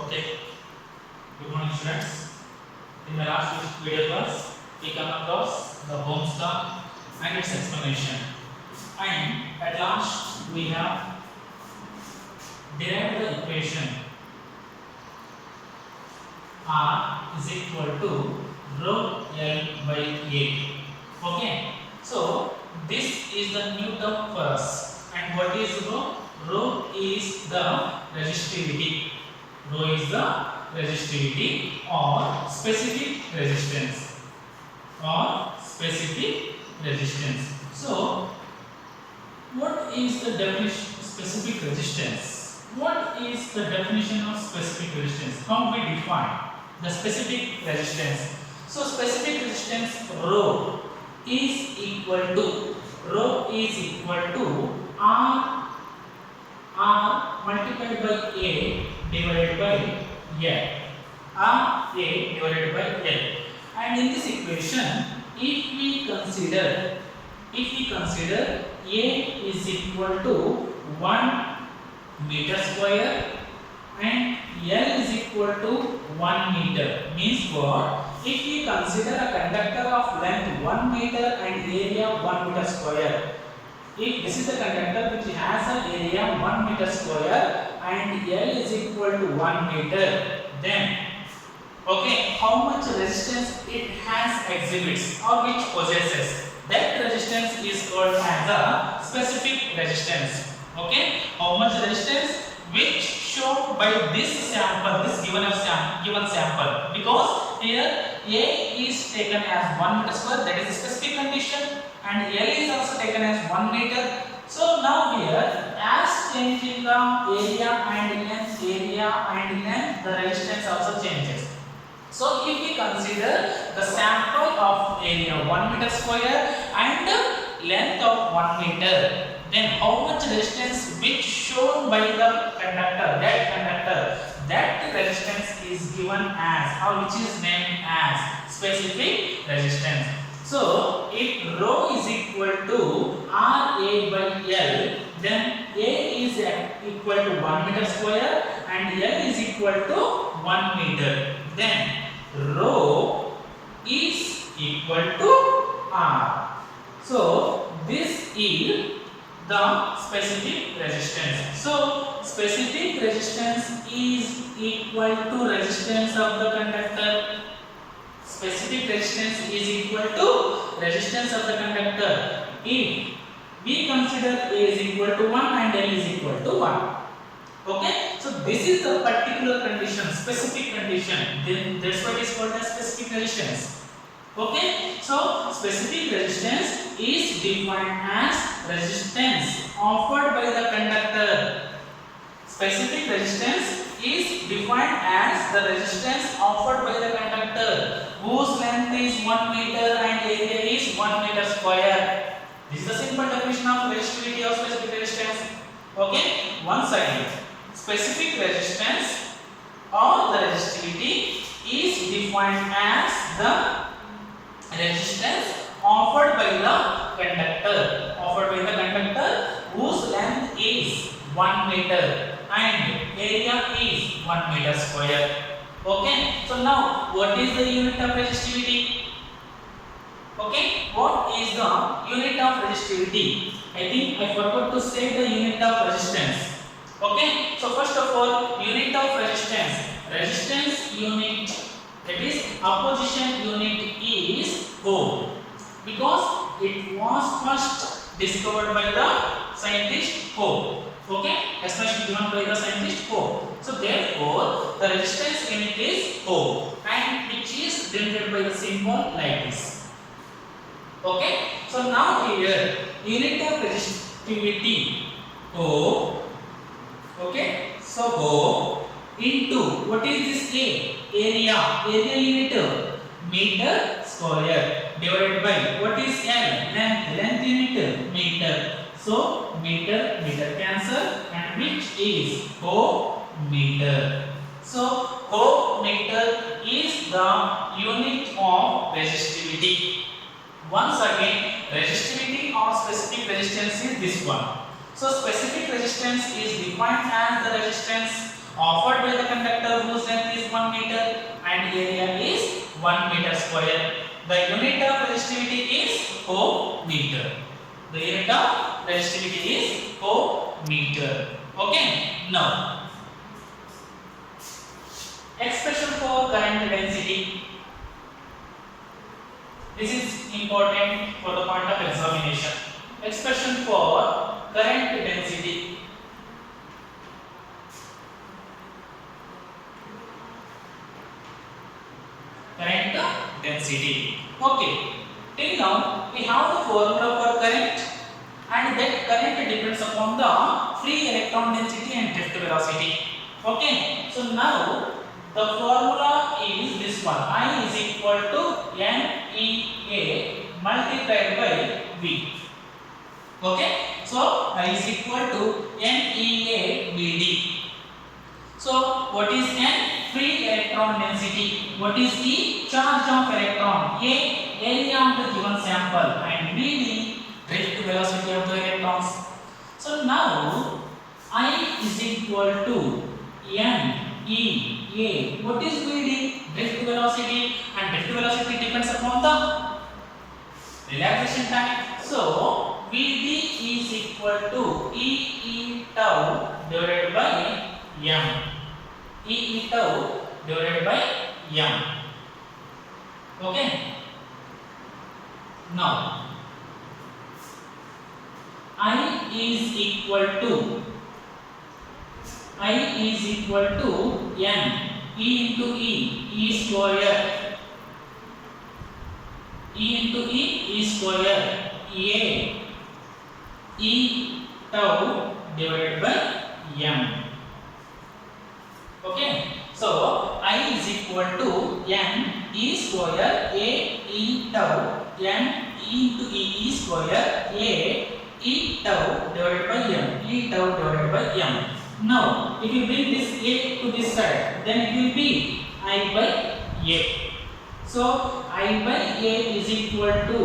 Okay, good morning students. In my last video class, we come across the Ohm's law and its explanation. And at last, we have derived the equation R is equal to rho L by A. Okay, so this is the new term for us. And what is rho? Rho is the resistivity. Rho is the resistivity or specific resistance So what is the definition of specific resistance? What is the definition of specific resistance? How we define the specific resistance? So specific resistance rho is equal to R multiplied by A divided by L. R A divided by L. And in this equation, if we consider A is equal to 1 meter square and L is equal to 1 meter, means what? If we consider a conductor of length 1 meter and area 1 meter square, if this is the conductor which has an area 1 meter square and L is equal to 1 meter, then okay, how much resistance it has exhibits or which possesses, that resistance is called as a specific resistance. Okay, how much resistance which shown by this sample, this given sample, because here A is taken as 1 meter square, that is a specific condition, and L is also taken as 1 meter. So now here, as changing the area and length, the resistance also changes. So if we consider the sample of area 1 meter square and length of 1 meter, then how much resistance which shown by the conductor, that resistance is given as, or which is named as specific resistance. So if rho is equal to RA by L, then A is equal to 1 meter square and L is equal to 1 meter. Then rho is equal to R. So this is the specific resistance. So specific resistance is equal to resistance of the conductor. Specific resistance is equal to resistance of the conductor if we consider A is equal to 1 and L is equal to 1. Okay, so this is the particular condition, specific condition. Then that's what is called as specific resistance. Okay, so specific resistance is defined as resistance offered by the conductor. Specific resistance is defined as the resistance offered by the conductor whose length is 1 meter and area is 1 meter square. This is the simple definition of resistivity or specific resistance. Okay, once again, specific resistance or the resistivity is defined as the resistance offered by the conductor whose length is 1 meter and area is 1 meter square. Okay, so now what is the unit of resistivity? Okay, what is the unit of resistivity? I think I forgot to say the unit of resistance. Okay, so first of all, unit of resistance unit, that is opposition unit, is ohm, because it was first discovered by the scientist Ohm. Okay, especially given by the scientist Ohm. So therefore the resistance unit is ohm, and which is denoted by the symbol like this. Okay, so now here unit of resistivity ohm. Okay, so ohm into what is this A? Area unit meter square divided by what is L? Length unit meter. So meter cancel, and which is ohm meter. So ohm meter is the unit of resistivity. Once again, resistivity or specific resistance is this one. So specific resistance is defined as the resistance offered by the conductor whose length is 1 meter and area is 1 meter square. The unit of resistivity is ohm meter. The unit of resistivity is ohm meter. Okay. Now, expression for current density. This is important for the point of examination. Expression for current density. Current density. Okay. Till now we have the formula for current, and that current depends upon the free electron density and drift velocity. Okay. So now the formula is this one: I is equal to NEA multiplied by V. Okay. So I is equal to NEA VD. So what is N? Free electron density. What is E? Charge of electron. A, area of the given sample, and VD, drift velocity of the electrons. So now I is equal to NEA. What is VD? Drift velocity, and drift velocity depends upon the relaxation time. So VD is equal to E tau divided by M. E tau divided by M. Okay. Now I is equal to N E into E square. E into E square. E tau divided by M. Okay. So I is equal to N E square A E tau N E into E square A E tau divided by M. E tau divided by M. Now if you bring this A to this side, then it will be I by A. So I by A is equal to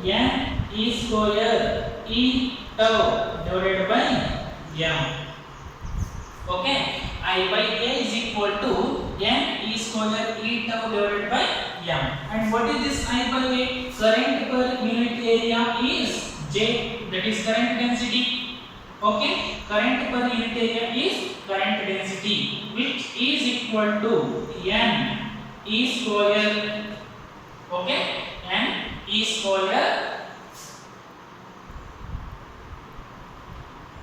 N E square E tau divided by M. Okay. I by A is equal to N E square E tau divided by M. And what is this I by A? Current per unit area is J, that is current density. Okay. Current per unit area is current density, which is equal to N E square. Okay. N E square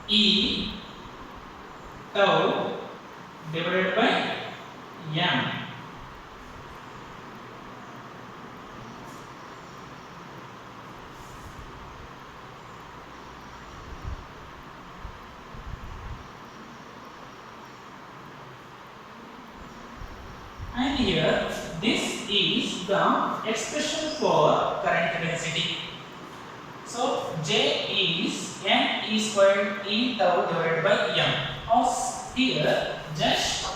E tau divided by M. And here this is the expression for current density. So J is N E squared E tau divided by M. Here just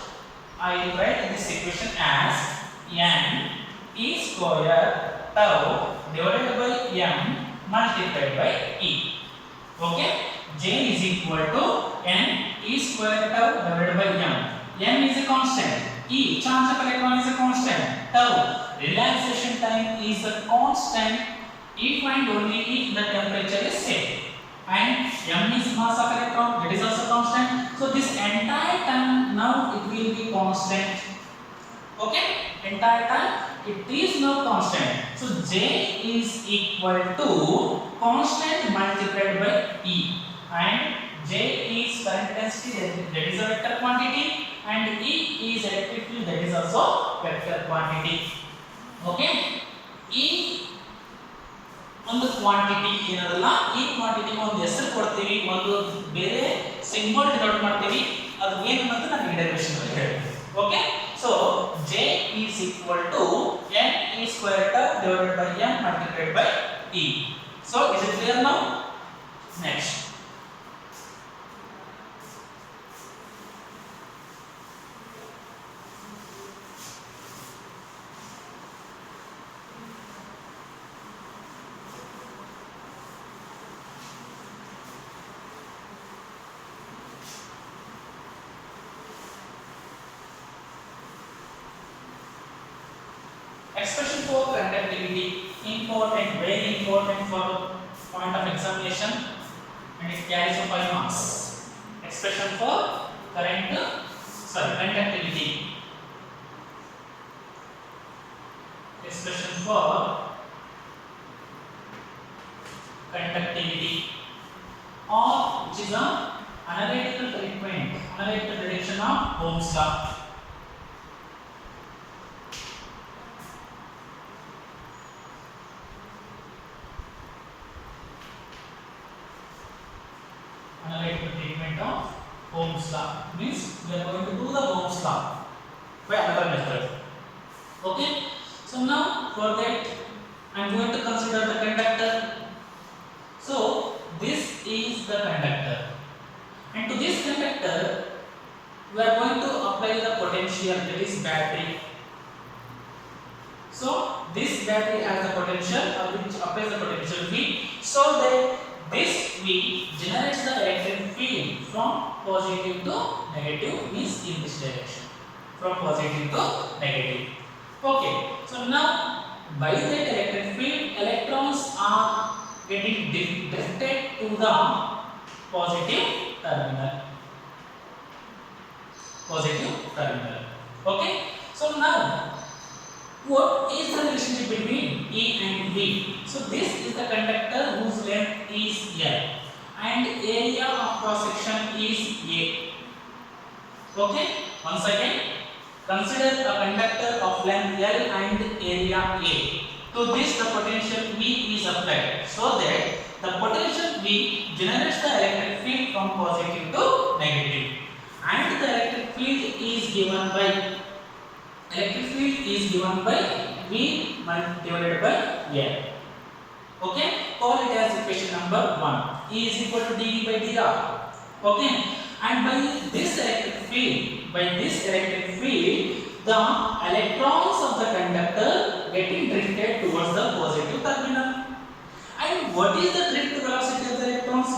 I write this equation as N E square tau divided by M multiplied by E. Okay. J is equal to N E square tau divided by M. M is a constant. E, charge of electron, is a constant. Tau, relaxation time, is a constant if and only if the temperature is same. And M is mass of electron, that is also constant. So this entire time now it will be constant. Okay. Entire time it is now constant. So J is equal to constant multiplied by E, and J is current density, that is a vector quantity, and E is electric field, that is also vector quantity. Okay. E ಒಂದು quantity ಏನದಲ್ಲ, ಈ ಕ್ವಾಂಟಿಟಿಗೆ ಒಂದು ಹೆಸರು ಕೊಡ್ತೀವಿ, ಒಂದು ಬೇರೆ symbol denote ಮಾಡ್ತೀವಿ, ಅದು ಏನು ಅಂತ ನಾನು ಇಂಟಿಗ್ರೇಷನ್ ಅಲ್ಲಿ ಹೇಳ್ತೀನಿ. Okay. So J is equal to N E square divided by M multiplied by E. So is it clear now? Next. Expression for conductivity, important, very important for point of examination, and it carries a 5 marks. Expression for conductivity. Expression for conductivity, or which is a analytical treatment, analytical prediction of Ohm's law. Analytical treatment of Ohm's law means we are going to do the Ohm's law by another method. Okay. So now for that I am going to consider the conductor. So this is the conductor, and to this conductor we are going to apply the potential, that is battery. So this battery has the potential, or which applies the potential V, so that this V generates the electric field from positive to negative, means in this direction, from positive to negative. Okay, so now by that electric field, electrons are getting drifted to the positive terminal. Okay, so now what is the relationship between E and V? So this is the conductor whose length is L and area of cross section is A. Okay, once again, consider a conductor of length L and area A. To this the potential V is applied, so that the potential V generates the electric field from positive to negative, and the electric field is given by V divided by L. Okay, call it as equation number 1. E is equal to dV by dr. Okay, and by this electric field, the electrons of the conductor getting drifted towards the positive terminal. And what is the drift velocity of the electrons?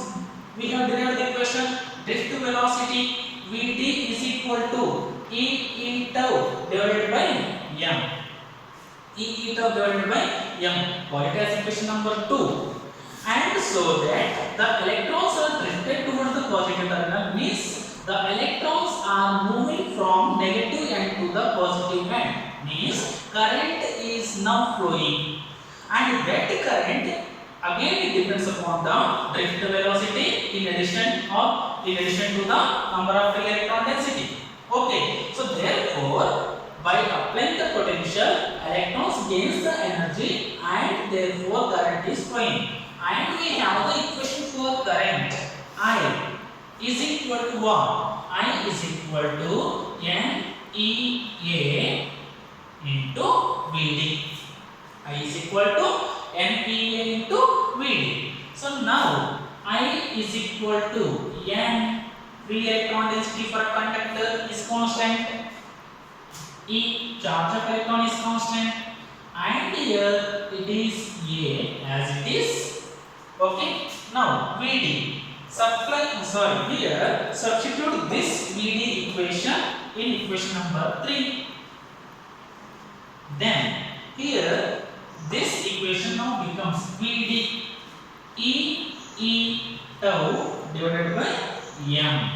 We have derived the equation. Drift velocity Vt is equal to E tau divided by m. E tau divided by m. Call it as equation number 2. And so that the electrons are drifted towards the positive terminal, means the electrons are moving from negative end to the positive end, means current is now flowing, and that current again it depends upon the drift velocity in addition to the number of electron density. Okay, so therefore by applying the potential, electrons gains the energy and therefore current is flowing. And we have the equation for current. I is equal to what? I is equal to NEA into VD. I is equal to NEA into VD. So now I is equal to N, free electron density for a conductor is constant, E, charge of electron is constant, and here it is A as it is. Okay, now VD. Substitute this VD equation in equation number 3. Then here this equation now becomes VD E tau divided by m,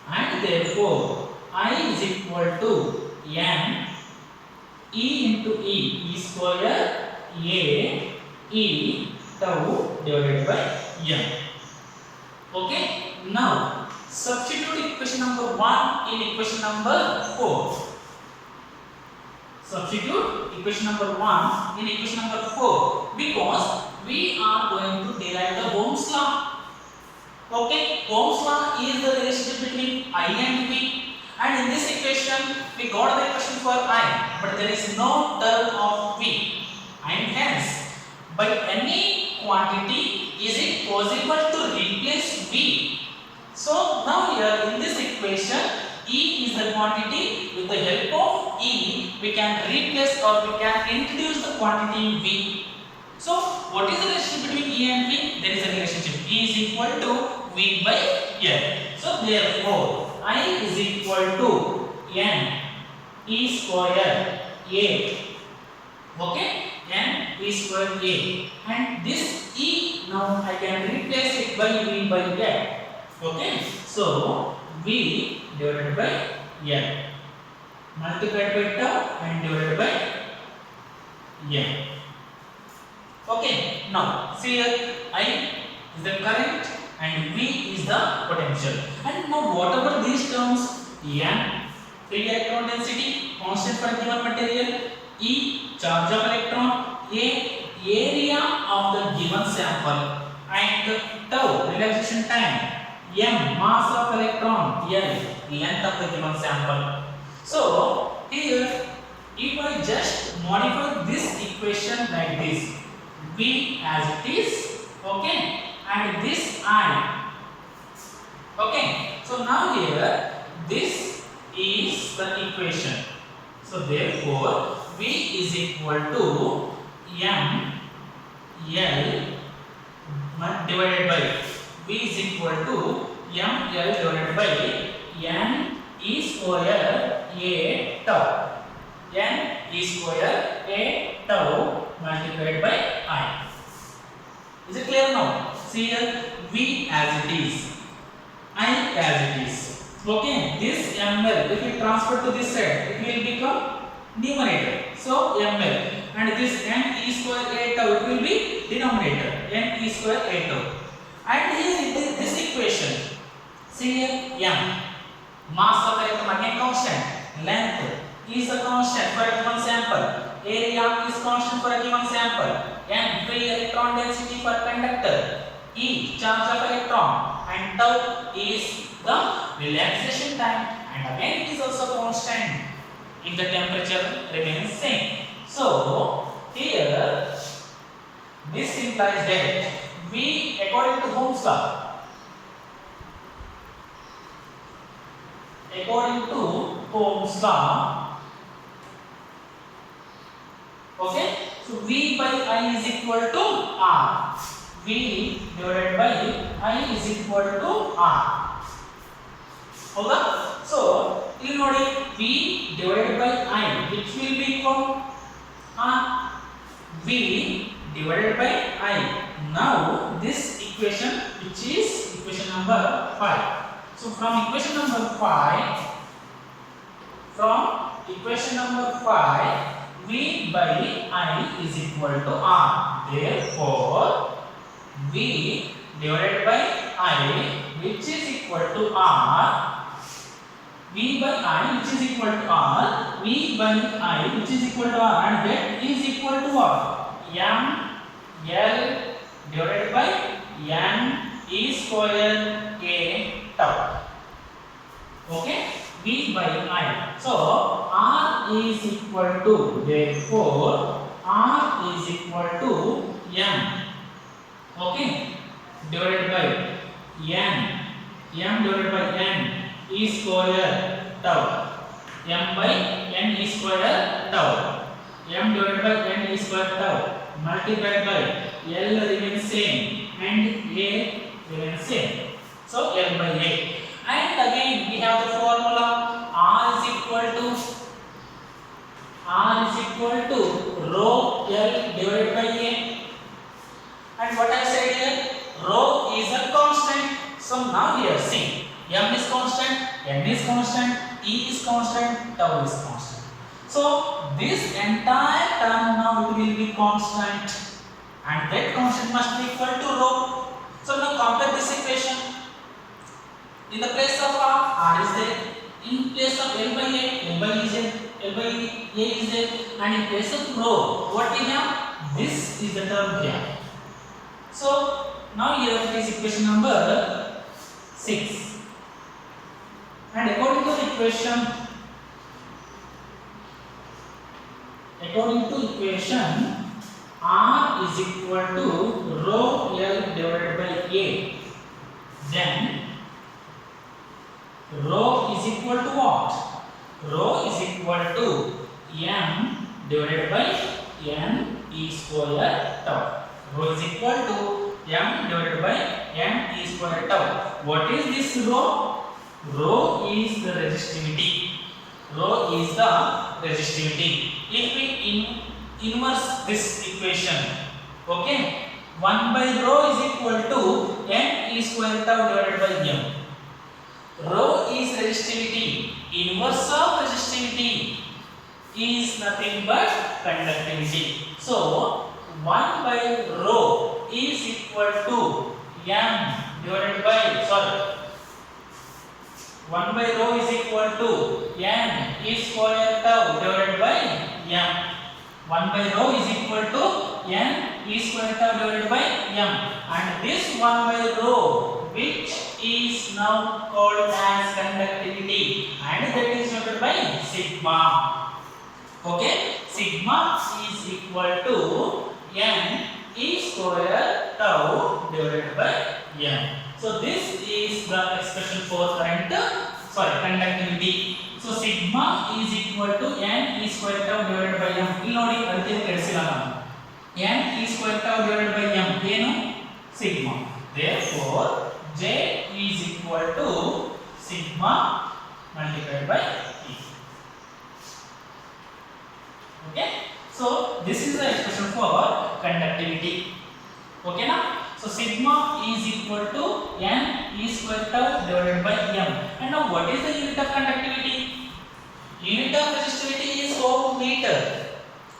and therefore I is equal to n E into E square A E tau divided by m. Okay, now substitute equation number 1 in equation number 4. Substitute equation number 1 in equation number 4, because we are going to derive the Ohm's law. Okay, Ohm's law is the relationship between I and V, and in this equation we got the equation for I, but there is no term of V, and hence by any quantity is it possible to replace V. So now here in this equation, E is the quantity. With the help of E we can replace or we can introduce the quantity V. So what is the relationship between E and V? There is a relationship. E is equal to V by L. So therefore I is equal to N E square A Okay, n e square a, and this e now I can replace it by v by n. Okay, so v divided by n multiplied by tau and divided by n. Okay, now see here I is the current and v is the potential, and now whatever these terms, n free electron density constant for given material, e charge of electron, a area of the given sample, and tau relaxation time, m mass of electron, l length of the given sample. So here if I just modify this equation like this, v as it is, okay, and this I, okay, so now here this is the equation. So therefore v is equal to m l divided by, v is equal to m l divided by n e square a tau, n e square a tau multiplied by I. Is it clear now? See here v as it is, I as it is. Okay, this ml if we transfer to this side it will become numerator, so ml, and this n e square a tau it will be denominator, n e square a tau. And here it is this equation, see here m mass of electron again constant, length is a constant for a given sample, area is constant for a given sample, n free electron density for conductor, e charge of electron, and tau is the relaxation time, and again it is also constant if the temperature remains same. So here this implies that v according to Ohm's law, according to Ohm's law, okay, so v by I is equal to R, v divided by I is equal to R. ಹೌದಾ? So ಇಲ್ಲಿ ನೋಡಿ v divided by I which will be equal v divided by I. Now this equation which is equation number 5. So from equation number 5, v by I is equal to R. Therefore v divided by I which is equal to R, v by I which is equal to R, v by I which is equal to R, and that is equal to what? M L divided by N E square A tau. Okay, v by I. So R is equal to, therefore R is equal to M, okay, divided by N, M divided by N E square tau, M by N E square tau, M divided by N E square tau multiplied by L remains same and A remains same, so L by A. And again we have the formula R is equal to rho L divided by A. And what I said here, rho is a constant. So now here see, M is constant, N is constant, E is constant, tau is constant. So this entire term now it will be constant, and that constant must be equal to rho. So now compare this equation. In the place of R is there. In place of L by A, L by A is there, and in place of rho, what we have? This is the term here. So now here it is equation number 6. And according to the equation, R is equal to rho L divided by A. Then rho is equal to what? Rho is equal to M divided by N E square tau. Rho is equal to M divided by N E square tau. What is this rho? Rho is the resistivity. If we inverse this equation. Okay, 1 by rho is equal to n e square tau divided by m. Rho is resistivity. Inverse of resistivity is nothing but conductivity. So 1 by rho is equal to m divided by 1 by rho is equal to n e square tau divided by m. 1 by rho is equal to n e square tau divided by m, and this 1 by rho, which is now called as conductivity, and that is denoted by sigma. Okay, sigma is equal to n e square tau divided by m. So this is the expression for conductivity. So sigma is equal to n e square tau divided by m. ಇಲ್ಲಿ ನೋಡಿ ಅಳತೆ ಕೆಡಿಸಿಲ್ಲ ನಾನು. n e square tau divided by m ಏನು sigma. Therefore J is equal to sigma multiplied by E. Okay, so this is the expression for conductivity. Okay na? So sigma is equal to n e square tau divided by m. And now what is the unit of conductivity? Unit of resistivity is ohm meter.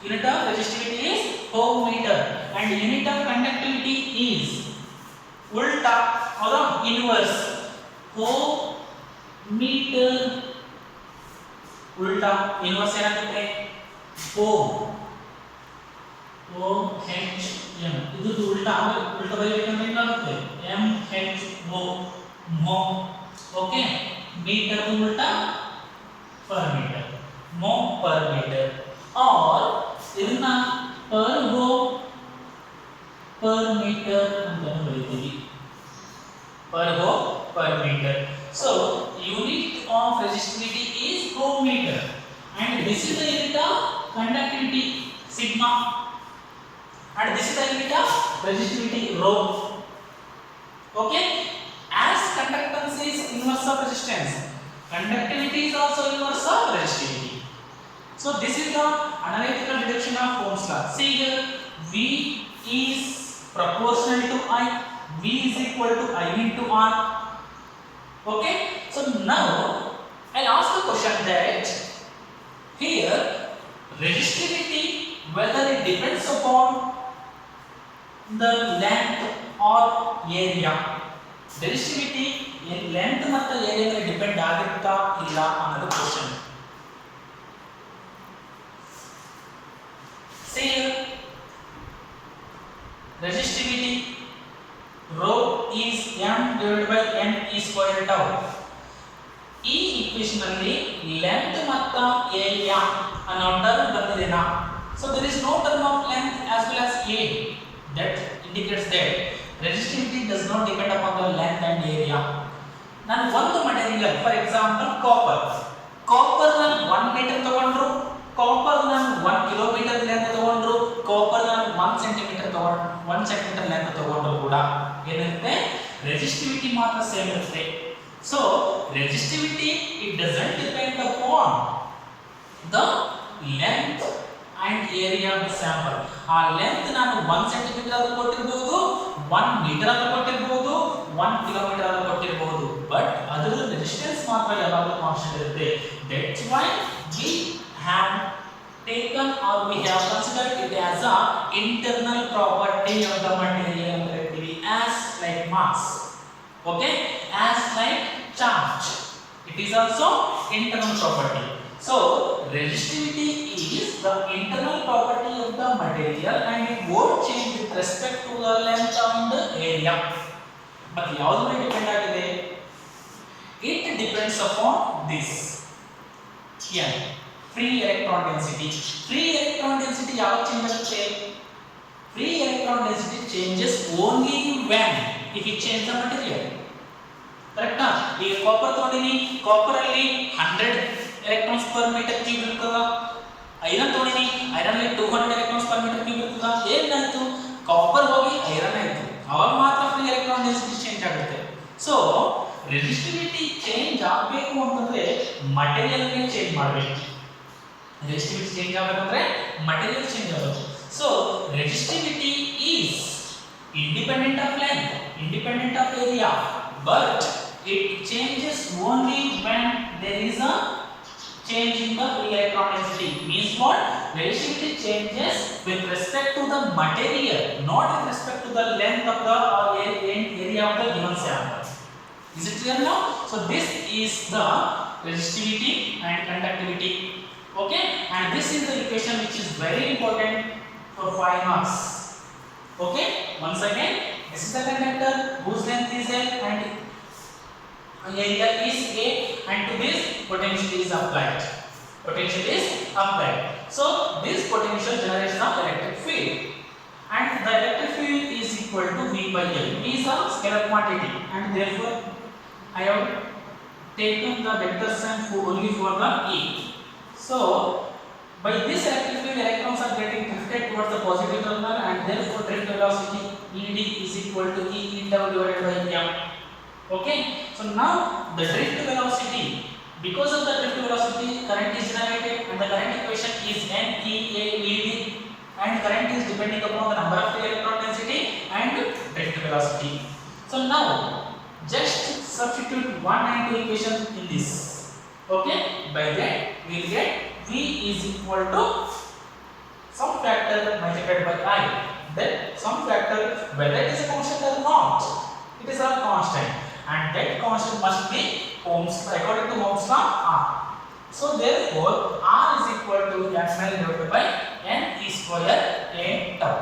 Unit of resistivity is ohm meter, and unit of conductivity is ulta or inverse. Ohm meter ulta inverse ಏನಾಗುತ್ತೆ? ohm h m. ಇದು ಉಲ್ಟಾ ಬರೆಯಬೇಕಂದ್ರೆ ಏನಾಗುತ್ತೆ? m h o mho. Okay, meter ಉಲ್ಟಾ per meter, mho per meter, or ಇದನ್ನ per ho per meter ಅಂತ ಬರೀತೀವಿ. Per ho per meter. So unit of resistivity is ohm meter, and this is the unit of conductivity sigma, and this is the unit of resistivity rho. Okay, as conductance is inverse of resistance, conductivity is also inverse of resistivity. So this is the analytical deduction of Ohm's law. See here, V is proportional to I. V is equal to I into R. Okay, so now I'll ask the question that here resistivity, whether it depends upon the length or area. Resistivity in length ಮತ್ತು area ಮೇಲೆ depend ಆಗುತ್ತಾ ಇಲ್ಲ ಅನ್ನೋದು question. See here, resistivity rho is m divided by n e square tau. ಈ equation ಅಲ್ಲಿ length ಮತ್ತು area ಅನ್ನೋ term ಬಂದಿದೆನಾ? So there is no term of length as well as area. That indicates that resistivity does not depend upon the length and area. ನಾನು ಒಂದು material, for example copper ನಾನು 1 metre ತಗೊಂಡ್ರು, copper ನಾನು 1 kilometre length ತಗೊಂಡ್ರು, copper ನಾನು 1 centimetre length ತಗೊಂಡ್ರು ಕೂಡ ಏನಿರುತ್ತೆ? ರೆಸಿಸ್ಟಿವಿಟಿ ಮಾತ್ರ ಸೇಮ್ ಇರುತ್ತೆ. So resistivity, it doesn't depend upon the length and area of the sample. ಆ ಲೆಂತ್ ನಾನು 1 ಸೆಂಟಿಮೀಟರ್ ಆದ್ರೂ ಕೊಟ್ಟಿರಬಹುದು, 1 ಮೀಟರ್ ಆದ್ರೂ ಕೊಟ್ಟಿರಬಹುದು, 1 ಕಿಲೋಮೀಟರ್ ಆದ್ರೂ ಕೊಟ್ಟಿರಬಹುದು, ಬಟ್ ಅದರ ರೆಸಿಸ್ಟೆನ್ಸ್ ಮಾತ್ರ ಯಾವಾಗಲೂ ಕಾನ್ಸ್ಟೆಂಟ್ ಇರುತ್ತೆ. That's why we have taken or we have considered it as a internal property of the material as like mass. Okay, as like charge, it is also internal property. So resistivity is the internal property of the material, and it won't change with respect to the length and the area. But ಯಾವುದು ಮೇಲೆ depend ಆಗಿದೆ? It depends upon this here, free electron density. Free electron density ಯಾವಾಗ change ಆಗುತ್ತೆ? Free electron density changes only when if you change the material. ಕರೆಕ್ಟಾ? ಈಗ copper ತಗೊಂಡಿನಿ, copper ಅಲ್ಲಿ 100 electrons per meter cube ಇರ್ತದ. ಐರನ್ ತಗೊಂಡಿನಿ, iron ಅಲ್ಲಿ 200 electrons per meter cube ಇರ್ತದ. ಏನಾಯ್ತು? ಕಾಪರ್ ಹೋಗಿ ಐರನ್ ಆಯ್ತು. ಅವಾಗ ಮಾತ್ರ ಫ್ರೀ ಎಲೆಕ್ಟ್ರಾನ್ ಡೆನ್ಸಿಟಿ ಚೇಂಜ್ ಆಗುತ್ತೆ. ಸೊ ರೆಸಿಸ್ಟಿವಿಟಿ ಚೇಂಜ್ ಆಗಬೇಕು ಅಂತಂದ್ರೆ ಮಟೀರಿಯಲ್ ಗೆ ಚೇಂಜ್ ಮಾಡಬೇಕು. resistivity change ಆಗಬೇಕಂದ್ರೆ material change ಆಗಬೇಕು. So resistivity is independent of length, independent of area, but it changes only when there is a change in the electron density. Means what? Resistivity changes with respect to the material, not with respect to the length of the or area of the given sample. Is it clear now? So this is the resistivity and conductivity. Okay, and this is the equation which is very important for 5 marks. Okay, once again, this is the conductor whose length is L and area is A, and to this potential is applied. Potential is applied. So this potential generates the electric field, and the electric field is equal to V by L. V is a scalar quantity, and therefore I have taken the vector sign only for the E. So by this electric field, electrons are getting drifted towards the positive terminal, and therefore drift velocity ED is equal to E eta divided by M. Okay, so now the drift velocity, because of the drift velocity, current is generated, and the current equation is NEAED, and current is depending upon the number of electron density and drift velocity. So now just substitute 1 and 2 equation in this. Okay, by that we will get V is equal to some factor multiplied by I. Then some factor, whether it is a constant or not, it is a constant, and that constant must be Ohm's, according to Ohm's law, R. So therefore R is equal to ml divided by n e square a tau.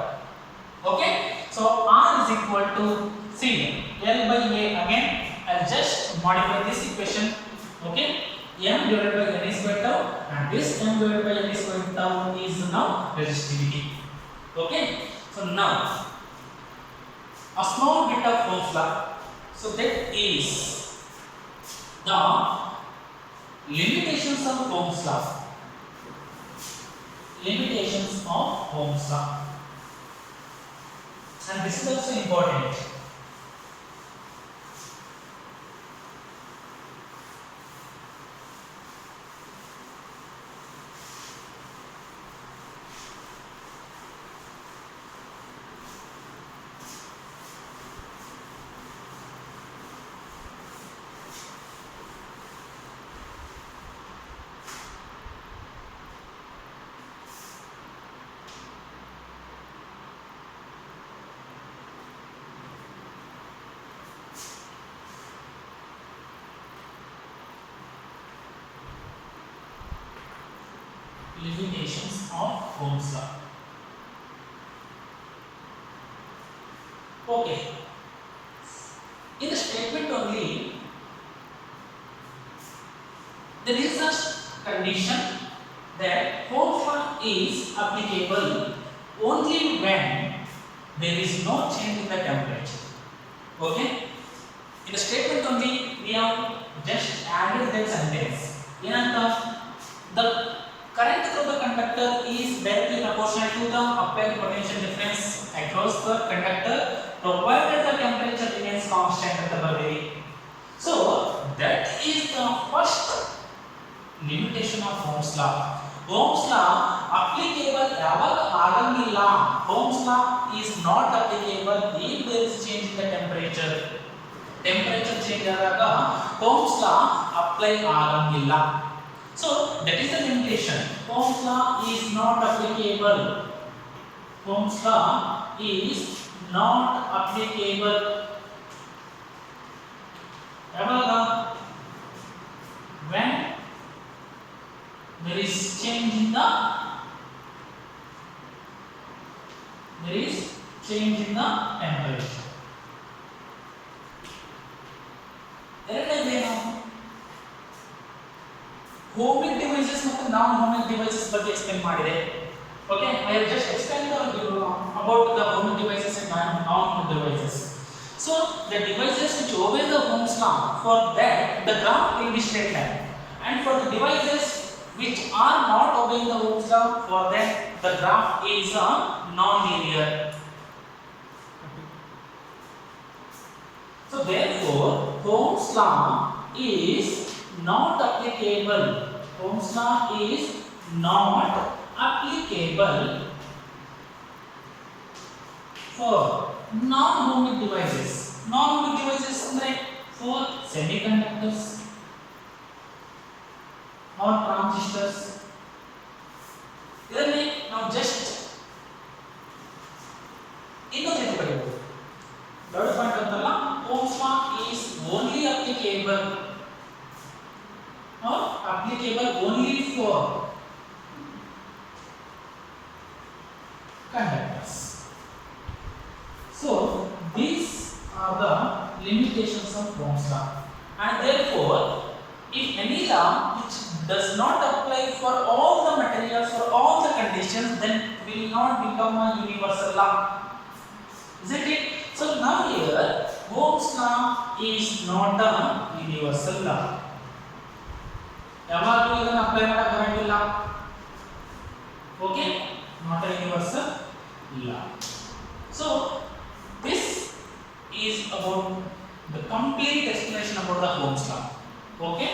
Okay, so R is equal to C L by A. Again I'll just modify this equation. Okay, m divided by n is square tau, and this m divided by n is square tau is now resistivity. Okay, so now a small bit of Ohm's law. So that is the limitations of Ohm's law. Limitations of Ohm's law, and this is also important. Limitations of Ohm's law. Okay, in the statement only there is a condition that Ohm's law is applicable only when there is no change in the temperature. Okay, in the statement only we have just added that sentence. The current through the conductor is directly proportional to the applied potential difference across the conductor, provided the temperature remains constant at the boundary. So that is the first limitation of Ohm's law. Ohm's law applicable ಯಾವಾಗ ಆಗಂಗಿಲ್ಲ. Ohm's law is not applicable if there is change in the temperature. Temperature change ಆದಾಗ Ohm's law apply ಆಗಂಗಿಲ್ಲ. So that is the limitation. Ohm's law is not applicable. Ohm's law is not applicable. When there is change in the temperature. Ohmic devices ಮತ್ತು non ohmic devices ಬಗ್ಗೆ explain ಮಾಡಿದೆ. Okay, I have just explained about the ohmic devices and non ohmic devices. So the devices which obey the Ohm's law, for that the graph will be straight line, and for the devices which are not obeying the Ohm's law, for that the graph is a non-linear. So therefore Ohm's law is not applicable. Ohm's law is not applicable for non-ohmic devices. Non-ohmic devices ಅಂದ್ರೆ for semiconductors or transistors. ಇದನ್ನೇ ನಾವು just ಇನ್ನೊಂದು ರೀತಿ ಬರೆಯಬಹುದು. Third point ಅಂತಲ್ಲ, Ohm's law is only applicable only for conductors. So these are the limitations of Ohm's law, and therefore if any law which does not apply for all the materials, for all the conditions, then will not become a universal law, isn't it? So now here Ohm's law is not a universal law. ಯಾವಾಗಲೂ ಇದನ್ನು apply ಮಾಡಕ್ಕೆ ಬರಂಗಿಲ್ಲ. Okay, not a universal law. So this is about the complete explanation about the Ohm's law. Okay.